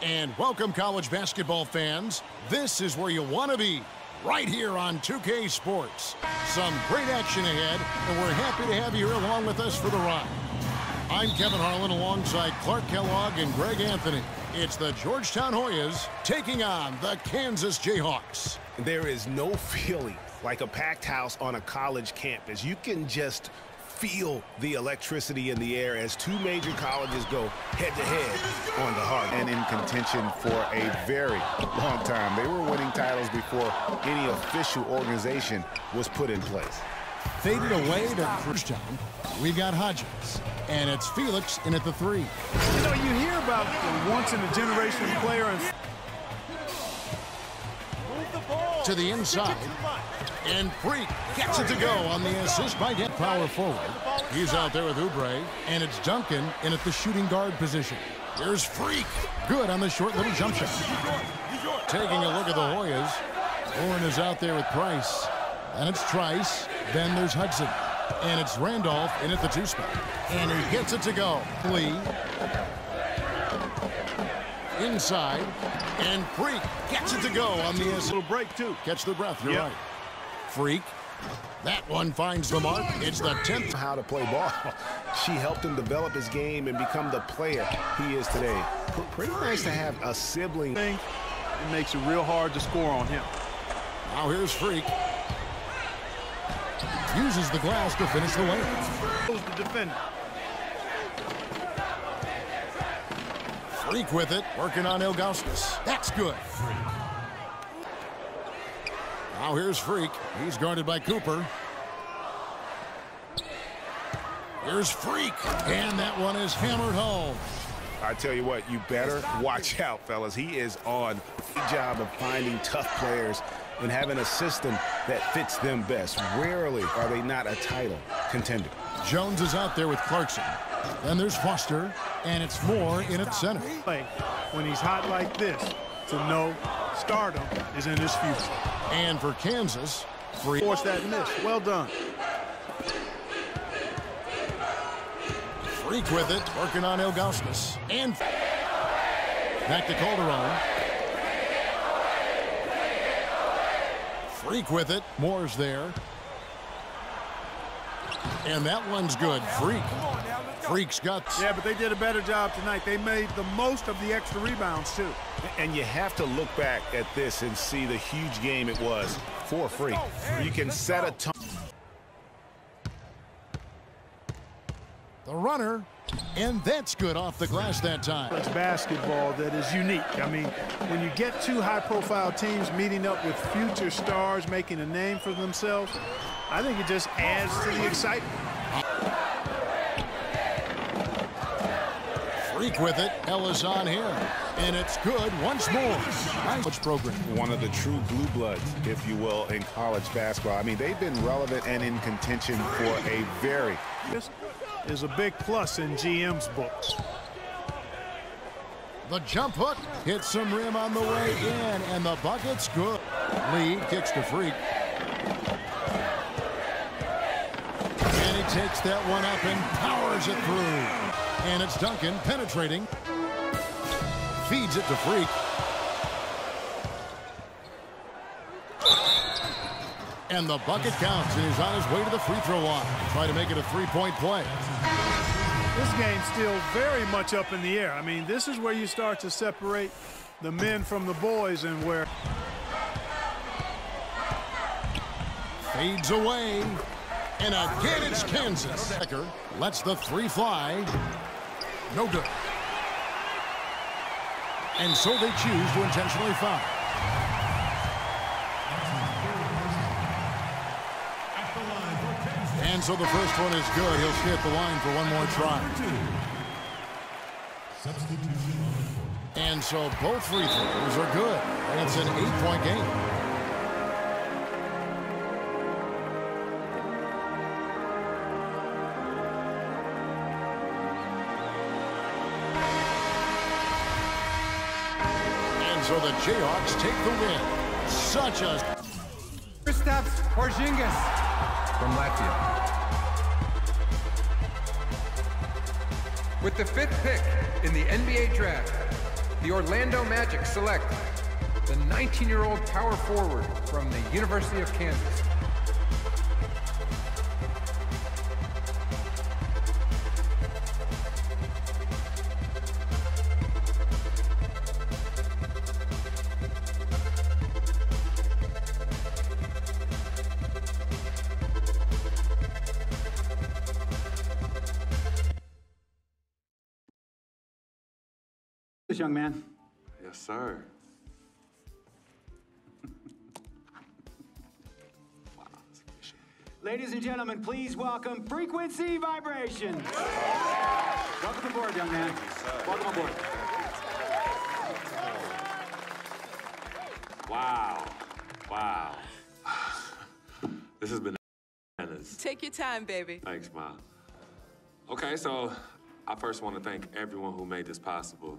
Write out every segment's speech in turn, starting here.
And welcome, college basketball fans. This is where you want to be, right here on 2K Sports. Some great action ahead, and we're happy to have you here along with us for the ride. I'm Kevin Harlan alongside Clark Kellogg and Greg Anthony. It's the Georgetown Hoyas taking on the Kansas Jayhawks. There is no feeling like a packed house on a college campus. You can just feel the electricity in the air as two major colleges go head-to-head on the heart. And in contention for a very long time. They were winning titles before any official organization was put in place. Faded away to Georgetown. We got Hodges, and it's Felix in at the 3. You know, you hear about the once-in-a-generation player and to the inside, and Freak gets it to go on the assist by Dent, power forward. He's out there with Oubre, and it's Duncan in at the shooting guard position. Here's Freak, good on the short little jump shot. Taking a look at the Hoyas, Warren is out there with Price, and it's Trice, then there's Hudson, and it's Randolph in at the 2 spot, and he gets it to go. Lee inside, and Freak gets it to go on the assist. little break, too. Catch the breath, you're right. Freak, that one finds the mark. It's the 10th. How to play ball. She helped him develop his game and become the player he is today. Pretty nice to have a sibling. It makes it real hard to score on him. Now here's Freak. Uses the glass to finish the layup. Who's the defender? Freak with it, working on Ilgauskas. That's good. Now here's Freak. He's guarded by Cooper. Here's Freak, and that one is hammered home. I tell you what, you better watch out, fellas. He is on a job of finding tough players and having a system that fits them best. Rarely are they not a title contender. Jones is out there with Clarkson. Then there's Foster, and it's Moore in at center. When he's hot like this, to know stardom is in his future. And for Kansas, Freak. Force that miss. Well done. Freak with it, working on Ilgauskas. And back to Calderon. Freak with it. Moore's there. And that one's good. Freak. Freak's got... Yeah, but they did a better job tonight. They made the most of the extra rebounds, too. And you have to look back at this and see the huge game it was for Freak. You can set a tone. The runner, and that's good off the glass that time. It's basketball that is unique. I mean, when you get two high-profile teams meeting up with future stars making a name for themselves, I think it just adds to the excitement. Freak with it. Ellis on him. And it's good once more. College program. One of the true blue bloods, if you will, in college basketball. I mean, they've been relevant and in contention for a very... This is a big plus in GM's books. The jump hook hits some rim on the way in, and the bucket's good. Lee kicks to Freak. And he takes that one up and powers it through. And it's Duncan penetrating. Feeds it to Freak. And the bucket counts, and he's on his way to the free throw line. Try to make it a three-point play. This game's still very much up in the air. I mean, this is where you start to separate the men from the boys and where... Fades away. And again, it's Kansas. Becker lets the 3 fly. No good. And so they choose to intentionally foul. And so the first one is good. He'll stay at the line for one more try. And so both free throws are good. And it's an 8-point game. So the Jayhawks take the win. Such a... Kristaps Porzingis from Latvia. With the 5th pick in the NBA draft, The Orlando Magic select the 19-year-old power forward from the University of Kansas. This young man. Yes, sir. Ladies and gentlemen, please welcome Frequency Vibrations. Welcome aboard, young man. Welcome aboard. Wow. Wow. This has been bananas. Take your time, baby. Thanks, Mom. Okay, so I first want to thank everyone who made this possible.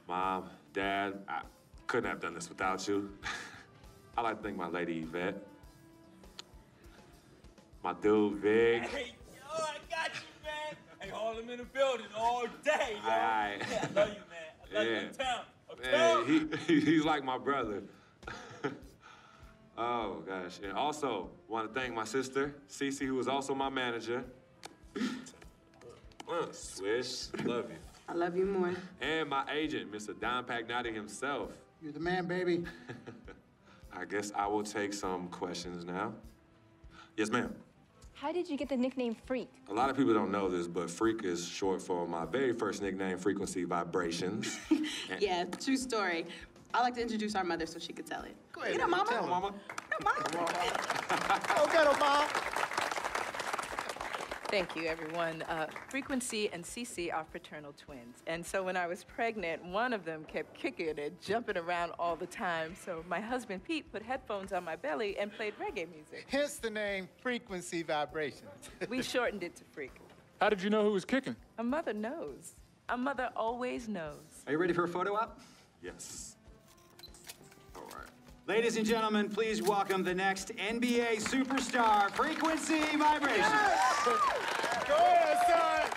Mom, Dad, I couldn't have done this without you. I'd like to thank my lady, Yvette. My dude, Vic. Hey, yo, I got you, man. Hey, Harlem in the building all day, yo. Aye. Yeah, I love you, man. I love you in town. Man, he's like my brother. Oh, gosh. And also, want to thank my sister, Cece, who is also my manager. Swish, love you. I love you more. And my agent, Mr. Don Pagnotti himself. You're the man, baby. I guess I will take some questions now. Yes, ma'am. How did you get the nickname Freak? A lot of people don't know this, but Freak is short for my very first nickname, Frequency Vibrations. Yeah, true story. I like to introduce our mother so she could tell it. Go ahead. You know, Mama. Tell her, Mama. No, Mama. Go get her, Mom. Thank you, everyone. Frequency and Cece are fraternal twins. And so when I was pregnant, one of them kept kicking and jumping around all the time. So my husband, Pete, put headphones on my belly and played reggae music. Hence the name Frequency Vibrations. We shortened it to Freak. How did you know who was kicking? A mother knows. A mother always knows. Are you ready for a photo op? Yes. All right. Ladies and gentlemen, please welcome the next NBA superstar, Frequency Vibrations. Go ahead, son.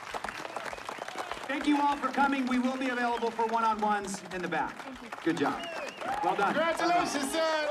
Thank you all for coming. We will be available for one-on-ones in the back. Good job. Well done. Congratulations, son.